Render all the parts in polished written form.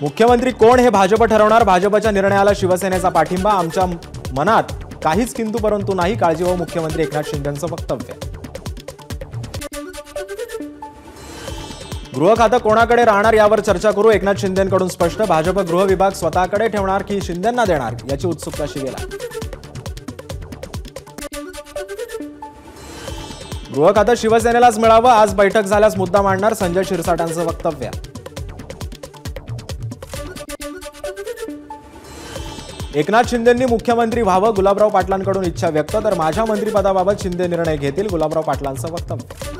मुख्यमंत्री कोण हे भाजप ठरवणार. भाजपच्या निर्णयाला शिवसेनेचा पाठिंबा. आमच्या मनात काहीच किंतु परंतु नाही. काळजी मुख्यमंत्री एकनाथ शिंदेंचं वक्तव्य. गृह खातं कोणाकडे राहणार यावर चर्चा करू. एकनाथ शिंदेंकडून स्पष्ट. भाजप गृह विभाग स्वतःकडे ठेवणार की शिंदेंना देणार याची उत्सुकता शिगेला. गृह खातं शिवसेनेलाच मिळावं. आज बैठक झाल्यास मुद्दा मांडणार. संजय शिरसाटांचं वक्तव्य. एकनाथ शिंदेंनी मुख्यमंत्री व्हावं. गुलाबराव पाटलांकडून इच्छा व्यक्त. तर माझ्या मंत्रिपदाबाबत शिंदे निर्णय घेतील. गुलाबराव पाटलांचं वक्तव्य.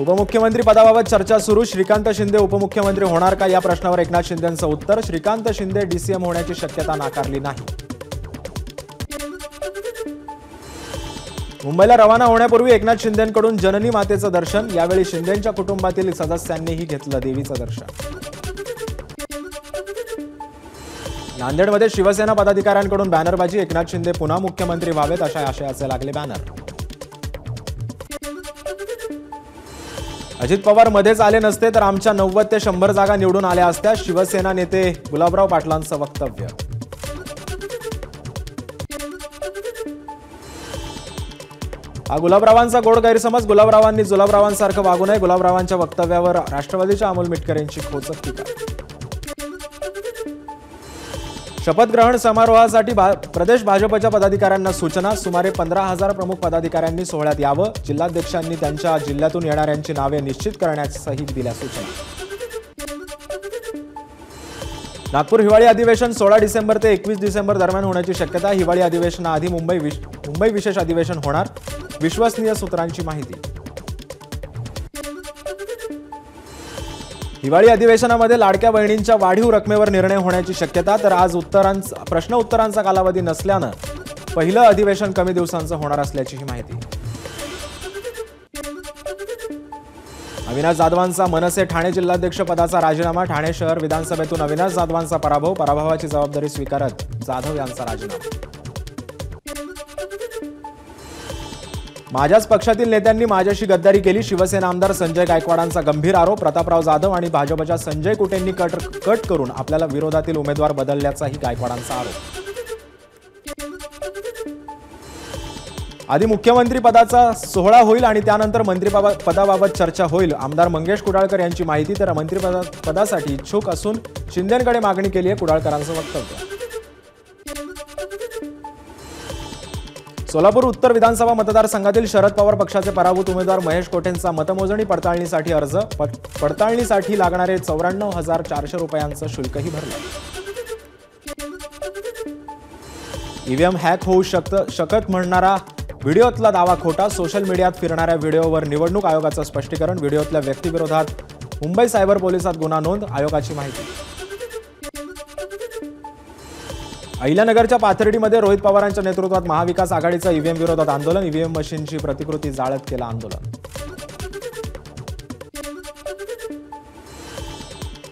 उपमुख्यमंत्री पदाबाबत चर्चा सुरू. श्रीकांत शिंदे उपमुख्यमंत्री होणार का या प्रश्नावर एकनाथ शिंदेंचं उत्तर. श्रीकांत शिंदे डीसीएम होण्याची शक्यता नाकारली नाही. मुंबईला रवाना होण्यापूर्वी एकनाथ शिंदेंकडून जननी मातेचं दर्शन. यावेळी शिंदेंच्या कुटुंबातील सदस्यांनीही घेतलं देवीचं दर्शन. नांदेडमध्ये शिवसेना पदाधिकाऱ्यांकडून बॅनरबाजी. एकनाथ शिंदे पुन्हा मुख्यमंत्री व्हावेत अशा आशयाचे लागले बॅनर. अजित पवार मध्येच आले नसते तर आमच्या 90 ते 100 जागा निवडून आल्या असत्या. शिवसेना नेते गुलाबराव पाटलांचं वक्तव्य. हा गुलाबरावांचा गोड गैरसमज. गुलाबरावांनी जुलाबरावांसारखं वागू नये. गुलाबरावांच्या वक्तव्यावर राष्ट्रवादीच्या अमोल मिटकरेंची खोचक टीका. शपथग्रहण समारोहासाठी प्रदेश भाजपच्या पदाधिकाऱ्यांना सूचना. सुमारे 15,000 प्रमुख पदाधिकाऱ्यांनी सोहळ्यात यावं. जिल्हाध्यक्षांनी त्यांच्या जिल्ह्यातून येणाऱ्यांची नावे निश्चित करण्यासही दिल्या सूचना. नागपूर हिवाळी अधिवेशन 16 डिसेंबर ते 21 डिसेंबर दरम्यान होण्याची शक्यता. हिवाळी अधिवेशनाआधी मुंबई विशेष अधिवेशन होणार. विश्वसनीय सूत्रांची माहिती. हिवाळी अधिवेशनामध्ये लाडक्या बहिणींच्या वाढीव रकमेवर निर्णय होण्याची शक्यता. तर आज प्रश्न उत्तरांचा कालावधी नसल्यानं पहिलं अधिवेशन कमी दिवसांचं होणार असल्याचीही माहिती. अविनाश जाधवांचा मनसे ठाणे जिल्हाध्यक्ष पदाचा राजीनामा. ठाणे शहर विधानसभेतून अविनाश जाधवांचा पराभव. पराभवाची जबाबदारी स्वीकारत जाधव यांचा राजीनामा. माझ्याच पक्षातील नेत्यांनी माझ्याशी गद्दारी केली. शिवसेना आमदार संजय गायकवाडांचा गंभीर आरोप. प्रतापराव जाधव आणि भाजपच्या संजय कुटेंनी कट करून आपल्याला विरोधातील उमेदवार बदलल्याचाही गायकवाडांचा आरोप. आधी मुख्यमंत्री पदाचा सोहळा होईल आणि त्यानंतर मंत्रिपदाबाबत चर्चा होईल. आमदार मंगेश कुडाळकर यांची माहिती. तर मंत्रिपदासाठी इच्छुक असून शिंदेंकडे मागणी केली आहे. कुडाळकरांचं वक्तव्य. सोलापूर उत्तर विधानसभा मतदारसंघातील शरद पवार पक्षाचे पराभूत उमेदवार महेश कोठेंचा मतमोजणी पडताळणीसाठी अर्ज. पडताळणीसाठी लागणारे 94,400 रुपयांचं शुल्कही भरलं. ईव्हीएम हॅक होऊ शकत म्हणणारा व्हिडिओतला दावा खोटा. सोशल मीडियात फिरणाऱ्या व्हिडिओवर निवडणूक आयोगाचं स्पष्टीकरण. व्हिडिओतल्या व्यक्तीविरोधात मुंबई सायबर पोलिसात गुन्हा नोंद. आयोगाची माहिती. अहिल्यानगरच्या पाथर्डीमध्ये रोहित पवारांच्या नेतृत्वात महाविकास आघाडीचं ईव्हीएम विरोधात आंदोलन. ईव्हीएम मशीनची प्रतिकृती जाळत केलं आंदोलन.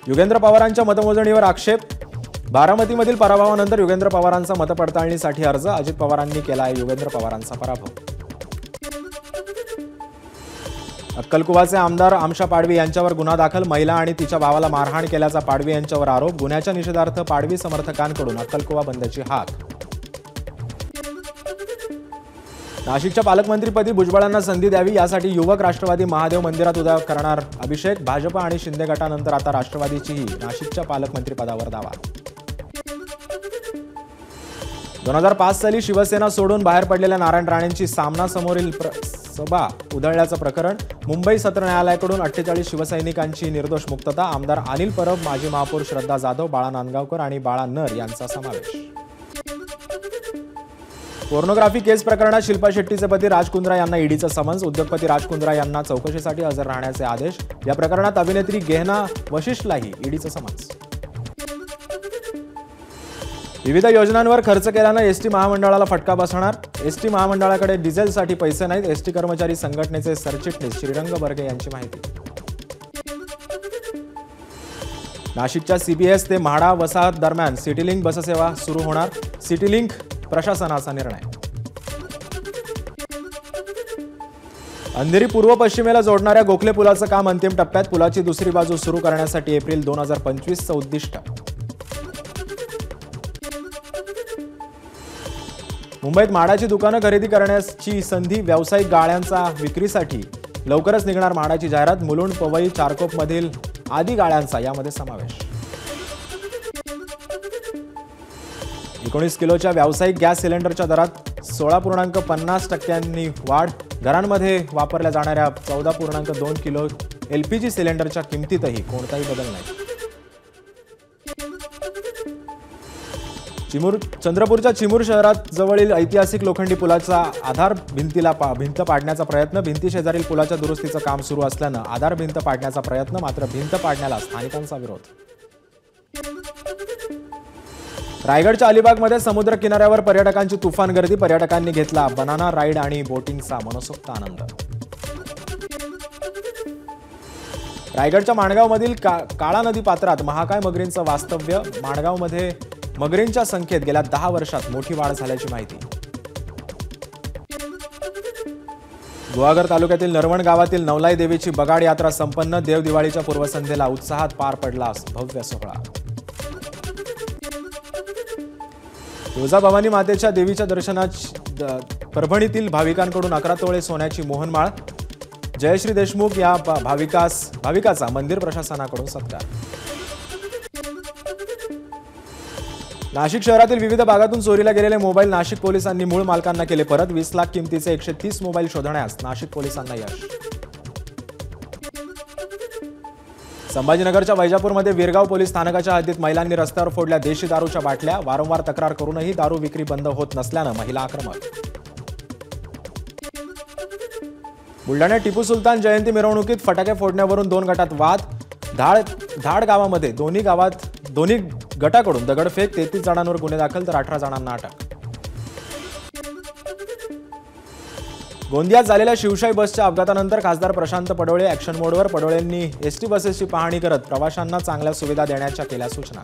युगेंद्र पवारांच्या मतमोजणीवर आक्षेप. बारामतीमधील पराभवानंतर युगेंद्र पवारांचा मतपडताळणीसाठी अर्ज. अजित पवारांनी केला आहे युगेंद्र पवारांचा पराभव. अक्कलकुवाचे आमदार आमशा पाडवी यांच्यावर गुन्हा दाखल. महिला आणि तिच्या भावाला मारहाण केल्याचा पाडवी यांच्यावर आरोप. गुन्ह्याच्या निषेधार्थ पाडवी समर्थकांकडून अक्कलकुवा बंदची हाक. नाशिकच्या पालकमंत्रीपदी भुजबळांना संधी द्यावी यासाठी युवक राष्ट्रवादी महादेव मंदिरात उद्या करणार अभिषेक. भाजप आणि शिंदे गटानंतर आता राष्ट्रवादीचीही नाशिकच्या पालकमंत्रीपदावर दावा. 2005 साली शिवसेना सोडून बाहेर पडलेल्या नारायण राणेंची सामना समोरील सभा उधळल्याचं प्रकरण. मुंबई सत्र न्यायालयाकडून 48 शिवसैनिकांची निर्दोष मुक्तता. आमदार अनिल परब, माजी महापौर श्रद्धा जाधव, बाळा नांदगावकर आणि बाळा नर यांचा समावेश. पोर्नोग्राफी केस प्रकरणात शिल्पा शेट्टीचे पती राज कुंद्रा यांना ईडीचं समन्स. उद्योगपती राज कुंद्रा यांना चौकशीसाठी हजर राहण्याचे आदेश. या प्रकरणात अभिनेत्री गेहना वशिष्ठलाही ईडीचं समन्स. विविध योजनांवर खर्च केल्यानं एसटी महामंडळाला फटका बसणार. एसटी महामंडळाकडे डिझेलसाठी पैसे नाहीत. एसटी कर्मचारी संघटनेचे सरचिटणीस श्रीरंग बर्गे यांची माहिती. नाशिकच्या सीबीएस ते म्हाडा वसाहत दरम्यान सिटीलिंक बससेवा सुरू होणार. सिटीलिंक प्रशासनाचा निर्णय. अंधेरी पूर्व पश्चिमेला जोडणाऱ्या गोखले पुलाचं काम अंतिम टप्प्यात. पुलाची दुसरी बाजू सुरू करण्यासाठी एप्रिल 2025चं उद्दिष्ट. मुंबईत माडाची दुकानं खरेदी करण्याची संधी. व्यावसायिक गाळ्यांचा विक्रीसाठी लवकरच निघणार माडाची जाहिरात. मुलुंड, पवई, चारकोपमधील आदी गाळ्यांचा यामध्ये समावेश. 19 किलोच्या व्यावसायिक गॅस सिलेंडरच्या दरात 16.50% वाढ. घरांमध्ये वापरल्या जाणाऱ्या 14.2 किलो LPG सिलेंडरच्या किमतीतही कोणताही बदल नाही. चंद्रपूरच्या चिमूर शहरात जवळील ऐतिहासिक लोखंडी पुलाचा आधार भिंत पाडण्याचा प्रयत्न. भिंती शेजारील पुलाच्या दुरुस्तीचं काम सुरू असल्यानं आधार भिंत पाडण्याचा प्रयत्न. मात्र भिंत पाडण्याला स्थानिकांचा विरोध. रायगडच्या अलिबागमध्ये समुद्र किनाऱ्यावर पर्यटकांची तुफान गर्दी. पर्यटकांनी घेतला बनाना राईड आणि बोटिंगचा मनसोक्त आनंद. रायगडच्या माणगावमधील काळा नदी पात्रात महाकाय मगरींचं वास्तव्य. माणगावमध्ये मगरींच्या संख्येत गेल्या 10 वर्षात मोठी वाढ झाल्याची माहिती. गुहागर तालुक्यातील नरवण गावातील नवलाई देवीची बगाड यात्रा संपन्न. देव दिवाळीच्या पूर्वसंध्येला उत्साहात पार पडला भव्य सोहळा. तुळजाभवानी मातेच्या देवीच्या दर्शनाची परभणीतील भाविकांकडून 11 तोळे सोन्याची मोहनमाळ. जयश्री देशमुख या भाविकाचा मंदिर प्रशासनाकडून सत्कार. नाशिक शहरातील विविध भागातून चोरीला गेलेले मोबाईल नाशिक पोलिसांनी मूळ मालकांना केले परत. 20 लाख किमतीचे 130 मोबाईल शोधण्यास नाशिक पोलिसांना यश. संभाजीनगरच्या वैजापूरमध्ये वीरगाव पोलीस स्थानकाच्या हद्दीत महिलांनी रस्त्यावर फोडल्या देशी दारूच्या बाटल्या. वारंवार तक्रार करूनही दारू विक्री बंद होत नसल्यानं महिला आक्रमक. बुलढाण्यात टिपू सुलतान जयंती मिरवणुकीत फटाके फोडण्यावरून 2 गटात वाद. धाड गावामध्ये दोन्ही गटाकडून दगडफेक. 33 जणांवर गुन्हे दाखल तर 18 जणांना अटक. गोंदियात झालेल्या शिवशाही बसच्या अपघातानंतर खासदार प्रशांत पडोळे ऍक्शन मोडवर. पडोळेंनी एसटी बसेसची पाहणी करत प्रवाशांना चांगल्या सुविधा देण्याच्या केल्या सूचना.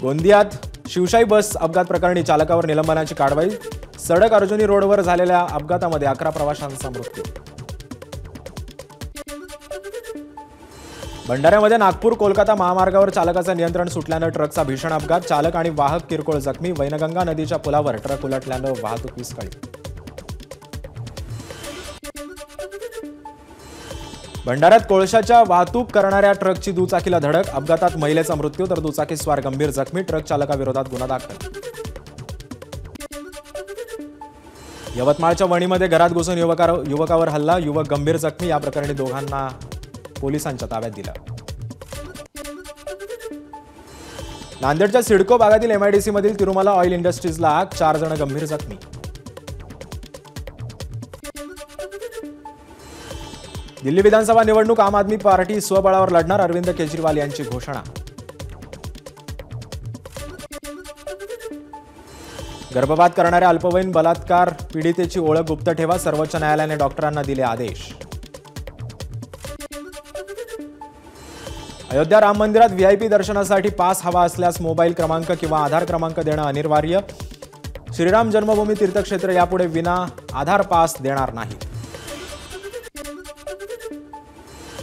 गोंदियात शिवशाही बस अपघात प्रकरणी चालकावर निलंबनाची कारवाई. सडक अर्जुनी रोडवर झालेल्या अपघातामध्ये 11 प्रवाशांचा मृत्यू. भंडाऱ्यामध्ये नागपूर कोलकाता महामार्गावर चालकाचं नियंत्रण सुटल्यानं ट्रकचा भीषण अपघात. चालक आणि वाहक किरकोळ जखमी. वैनगंगा नदीच्या पुलावर ट्रक उलटल्यानं वाहतूक विस्कळीत. भंडाऱ्यात कोळशाच्या वाहतूक करणाऱ्या ट्रकची दुचाकीला धडक. अपघातात महिलेचा मृत्यू तर दुचाकीस्वार गंभीर जखमी. ट्रक चालकाविरोधात गुन्हा दाखल. यवतमाळच्या वणीमध्ये घरात घुसून युवकावर हल्ला. युवक गंभीर जखमी. या प्रकरणी दोघांना पोलिसांच्या ताब्यात दिलं. नांदेडच्या सिडको भागातील MIDC मधील तिरुमला ऑइल इंडस्ट्रीजला आग. 4 जण गंभीर जखमी. दिल्ली विधानसभा निवडणूक आम आदमी पार्टी स्वबळावर लढणार. अरविंद केजरीवाल यांची घोषणा. गर्भपात करणाऱ्या अल्पवयीन बलात्कार पीडितेची ओळख गुप्त ठेवा. सर्वोच्च न्यायालयाने डॉक्टरांना दिले आदेश. अयोध्या राम मंदिरात VIP दर्शनासाठी पास हवा असल्यास मोबाईल क्रमांक किंवा आधार क्रमांक देणं अनिवार्य. श्रीराम जन्मभूमी तीर्थक्षेत्र यापुढे विना आधार पास देणार नाही.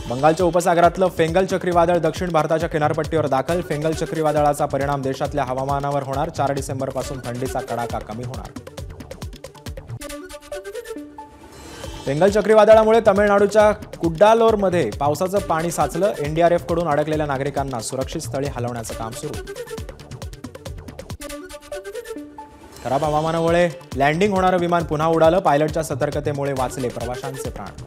बंगालच्या उपसागरातलं फेंगल चक्रीवादळ दक्षिण भारताच्या किनारपट्टीवर दाखल. फेंगल चक्रीवादळाचा परिणाम देशातल्या हवामानावर होणार. 4 डिसेंबरपासून थंडीचा कडाका कमी होणार. फेंगल चक्रीवादळामुळे तमिळनाडूच्या कुड्डालोरमध्ये पावसाचं पाणी साचलं. NDRF कडून अडकलेल्या नागरिकांना सुरक्षित स्थळी हलवण्याचं काम सुरू. खराब हवामानामुळे लँडिंग होणारं विमान पुन्हा उडालं. पायलटच्या सतर्कतेमुळे वाचले प्रवाशांचे प्राण.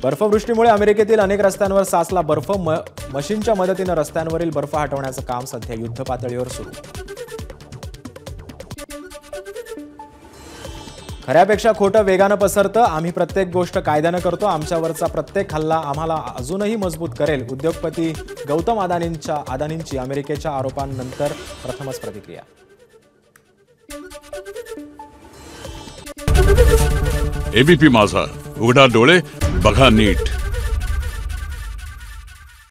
बर्फवृष्टीमुळे अमेरिकेतील अनेक रस्त्यांवर साचला बर्फ. मशीनच्या मदतीनं रस्त्यांवरील बर्फ हटवण्याचं काम सध्या युद्धपातळीवर सुरू. खऱ्यापेक्षा खोटं वेगानं पसरतं. आम्ही प्रत्येक गोष्ट कायद्यानं करतो. आमच्यावरचा प्रत्येक हल्ला आम्हाला अजूनही मजबूत करेल. उद्योगपती गौतम अदानींची अमेरिकेच्या आरोपांनंतर प्रथमच प्रतिक्रिया. ABP माझा, उघडा डोळे बघा नीट.